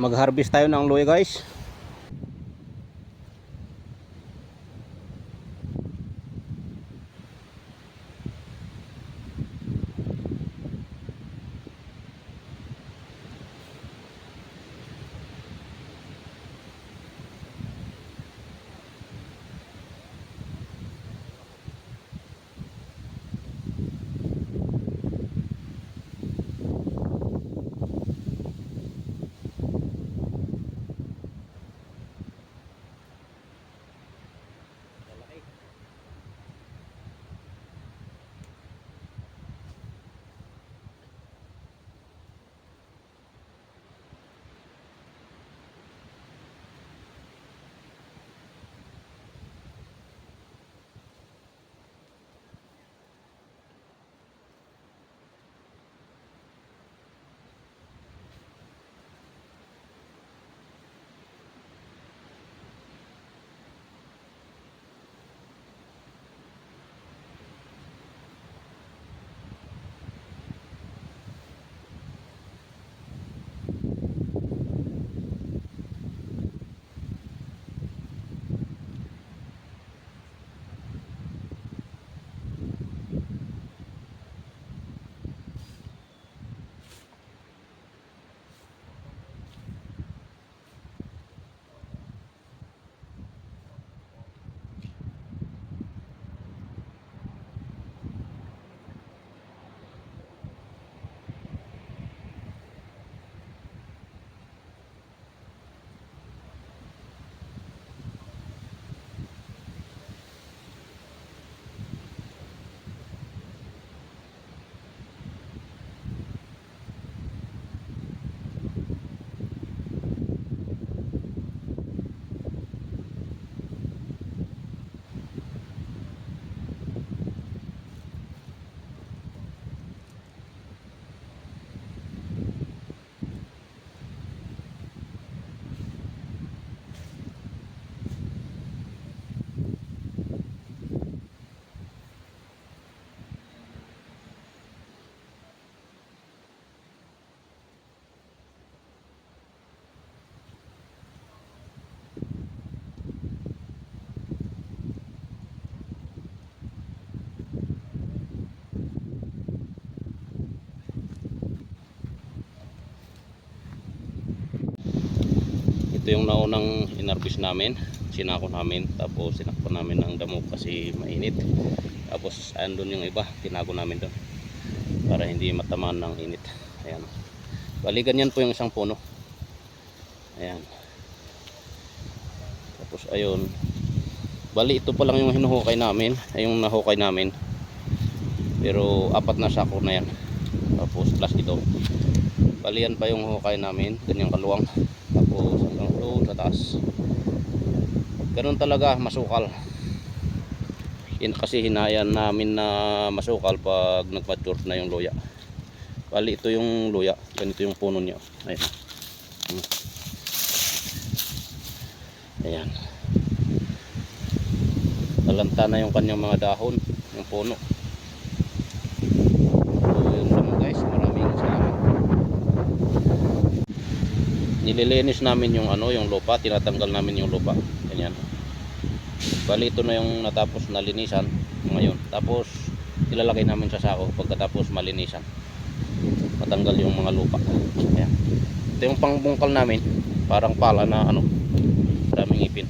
Mag-harvest tayo ng luya guys. Ito yung naunang inarbis namin, sinako namin, tapos sinakpan namin ng damo kasi mainit. Tapos andun yung iba, tinago namin doon para hindi matamaan ng init. Ayan, bali ganyan po yung isang puno. Ayan, tapos ayun, bali ito pa lang yung hinuhukay namin, ay yung nahukay namin, pero 4 na sako na yan. Tapos plus ito, bali yan pa yung hukay namin, ganyang kaluwang. Tapos hanggang doon sa taas, ganun talaga masukal. Kasi hinayan namin na masukal pag nag-mature na yung luya. Bali ito yung luya, ganito yung puno niya. Ayan. Ayan, talanta na yung kanyang mga dahon, yung puno. So yun lang guys, maraming salamat. Nililinis namin yung yung lupa, tinatanggal namin yung lupa, ganyan. Bali ito na yung natapos na linisan ngayon. Tapos ilalagay namin sa sako pagkatapos malinisan, matanggal yung mga lupa. Ayan, ito yung pangbungkal namin, parang pala na daming ipin.